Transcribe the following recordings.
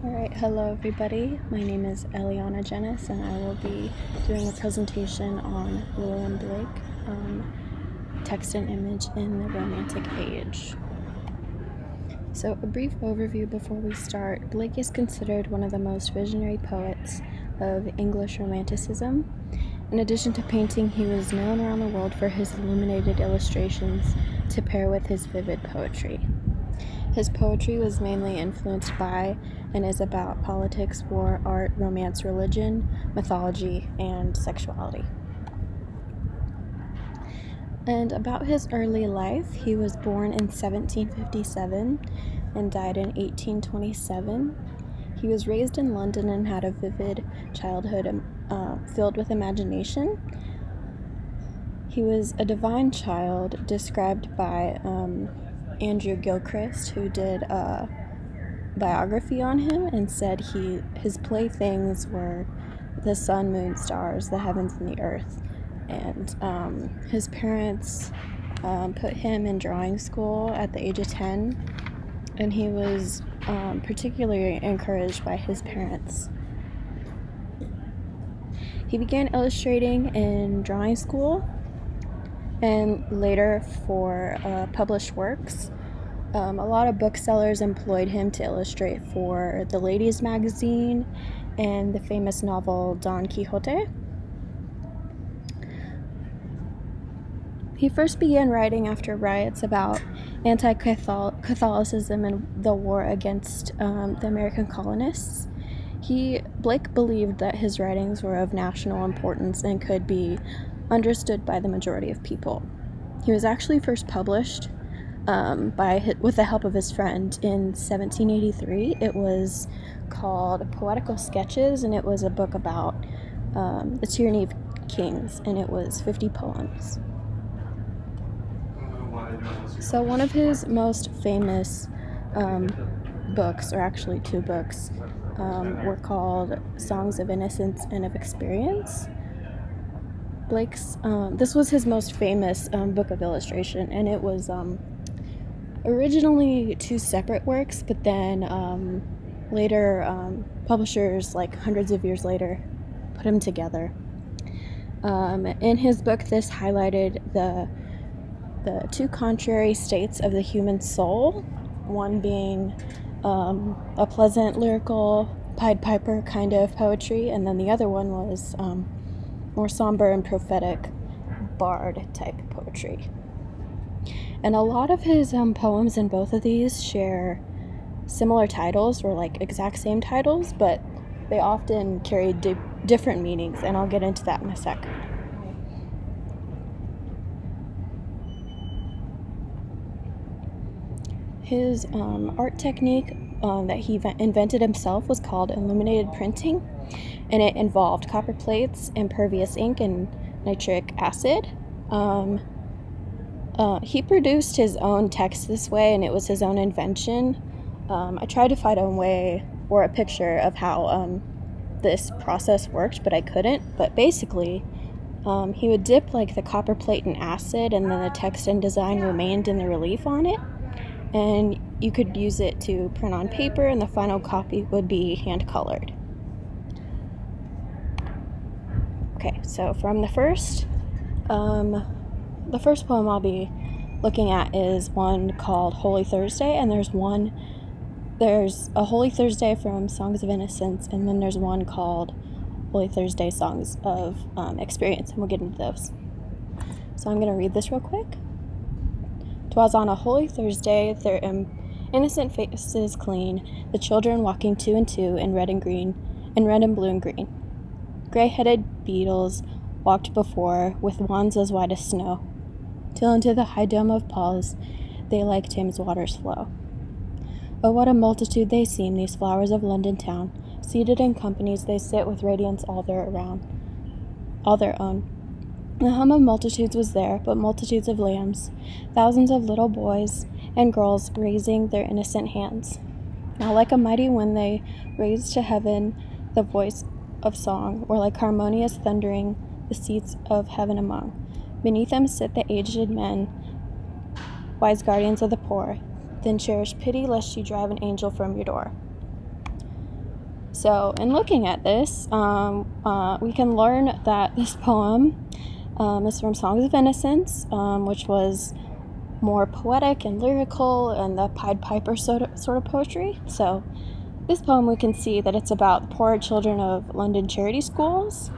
Alright, hello everybody. My name is Eliana Jenis and I will be doing a presentation on William Blake, text and image in the Romantic Age. So a brief overview before we start. Blake is considered one of the most visionary poets of English Romanticism. In addition to painting, he was known around the world for his illuminated illustrations to pair with his vivid poetry. His poetry was mainly influenced by and is about politics, war, art, romance, religion, mythology, and sexuality. And about his early life, he was born in 1757 and died in 1827. He was raised in London and had a vivid childhood filled with imagination. He was a divine child described by Andrew Gilchrist, who did a biography on him and said his playthings were the sun, moon, stars, the heavens, and the earth. And his parents put him in drawing school at the age of 10, and he was particularly encouraged by his parents. He began illustrating in drawing school and later for published works. A lot of booksellers employed him to illustrate for the Ladies magazine and the famous novel Don Quixote. He first began writing after riots about anti-Catholicism and the war against the American colonists. Blake believed that his writings were of national importance and could be understood by the majority of people. He was actually first published with the help of his friend in 1783. It was called Poetical Sketches, and it was a book about the tyranny of kings, and it was 50 poems. So one of his most famous books, or actually two books, were called Songs of Innocence and of Experience. This was his most famous book of illustration, and it was originally two separate works, but then later publishers, like hundreds of years later, put them together. In his book, this highlighted the two contrary states of the human soul, one being a pleasant, lyrical, Pied Piper kind of poetry, and then the other one was more somber and prophetic bard type poetry. And a lot of his poems in both of these share similar titles, or like exact same titles, but they often carry different meanings, and I'll get into that in a sec. His art technique that he invented himself was called illuminated printing, and it involved copper plates, impervious ink, and nitric acid. He produced his own text this way, and it was his own invention. I tried to find a way or a picture of how this process worked, but I couldn't. But basically, he would dip like the copper plate in acid, and then the text and design remained in the relief on it. And you could use it to print on paper, and the final copy would be hand-colored. Okay, so from the first poem I'll be looking at is one called Holy Thursday, and there's a Holy Thursday from Songs of Innocence, and then there's one called Holy Thursday Songs of Experience, and we'll get into those. So I'm going to read this real quick. 'Twas on a holy Thursday, their innocent faces clean, the children walking two and two in red and green, in red and blue and green. Gray-headed beetles walked before, with wands as white as snow, till into the high dome of Paul's they like Thames waters flow. Oh, what a multitude they seem, these flowers of London town. Seated in companies they sit with radiance all their own. The hum of multitudes was there, but multitudes of lambs, thousands of little boys and girls raising their innocent hands. Now like a mighty wind they raised to heaven the voice of song, or like harmonious thundering the seats of heaven among. Beneath them sit the aged men, wise guardians of the poor. Then cherish pity lest you drive an angel from your door. So in looking at this, we can learn that this poem is from Songs of Innocence, which was more poetic and lyrical and the Pied Piper sort of poetry. So this poem, we can see that it's about the poor children of London charity schools,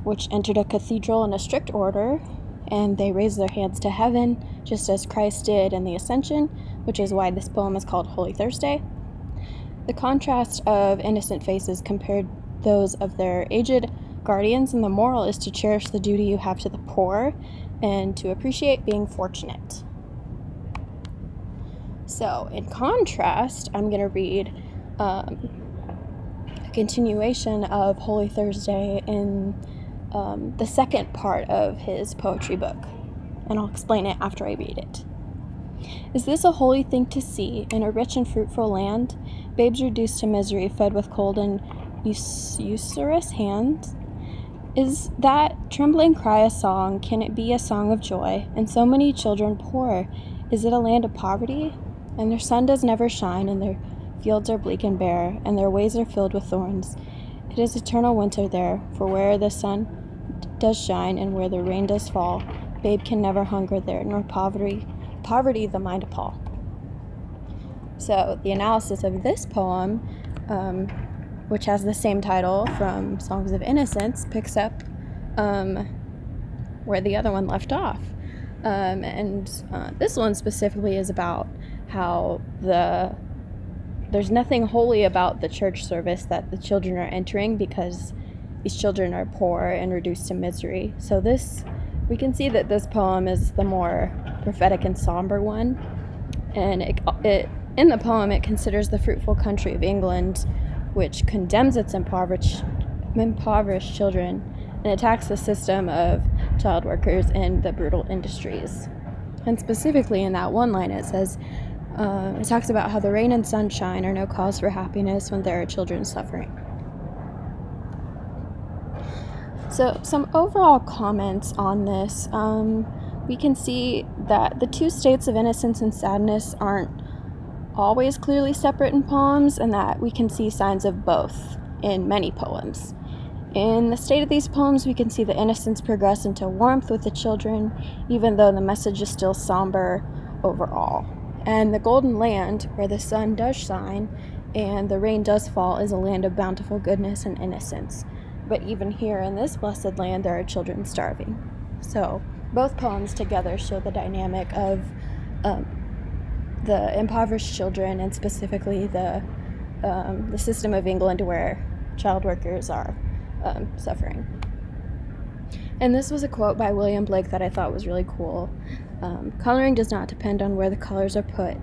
which entered a cathedral in a strict order, and they raised their hands to heaven, just as Christ did in the Ascension, which is why this poem is called Holy Thursday. The contrast of innocent faces compared those of their aged guardians, and the moral is to cherish the duty you have to the poor and to appreciate being fortunate. So, in contrast, I'm going to read a continuation of Holy Thursday in the second part of his poetry book, and I'll explain it after I read it. Is this a holy thing to see in a rich and fruitful land? Babes reduced to misery, fed with cold and usurious hands? Is that trembling cry a song? Can it be a song of joy? And so many children poor, is it a land of poverty? And their sun does never shine, and their fields are bleak and bare, and their ways are filled with thorns. It is eternal winter there, for where the sun does shine and where the rain does fall, babe can never hunger there, nor poverty the mind appall. So the analysis of this poem, which has the same title from Songs of Innocence, picks up where the other one left off. And this one specifically is about how there's nothing holy about the church service that the children are entering because these children are poor and reduced to misery. So we can see that this poem is the more prophetic and somber one. And it in the poem, it considers the fruitful country of England, which condemns its impoverished children and attacks the system of child workers and the brutal industries. And specifically in that one line, it says, it talks about how the rain and sunshine are no cause for happiness when there are children suffering. So some overall comments on this, we can see that the two states of innocence and sadness aren't always clearly separate in poems, and that we can see signs of both in many poems. In the state of these poems, we can see the innocence progress into warmth with the children, even though the message is still somber overall. And the golden land, where the sun does shine and the rain does fall, is a land of bountiful goodness and innocence. But even here in this blessed land, there are children starving. So both poems together show the dynamic of the impoverished children, and specifically the system of England where child workers are suffering. And this was a quote by William Blake that I thought was really cool. Coloring does not depend on where the colors are put,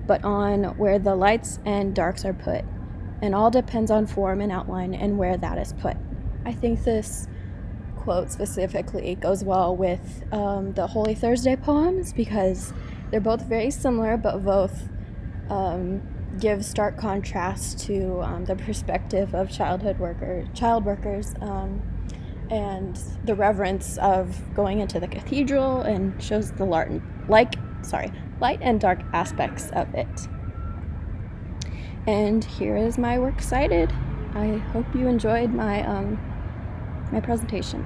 but on where the lights and darks are put, and all depends on form and outline and where that is put. I think this quote specifically goes well with the Holy Thursday poems, because they're both very similar, but both give stark contrast to the perspective of child workers, and the reverence of going into the cathedral, and shows the light and dark aspects of it. And here is my works cited. I hope you enjoyed my presentation.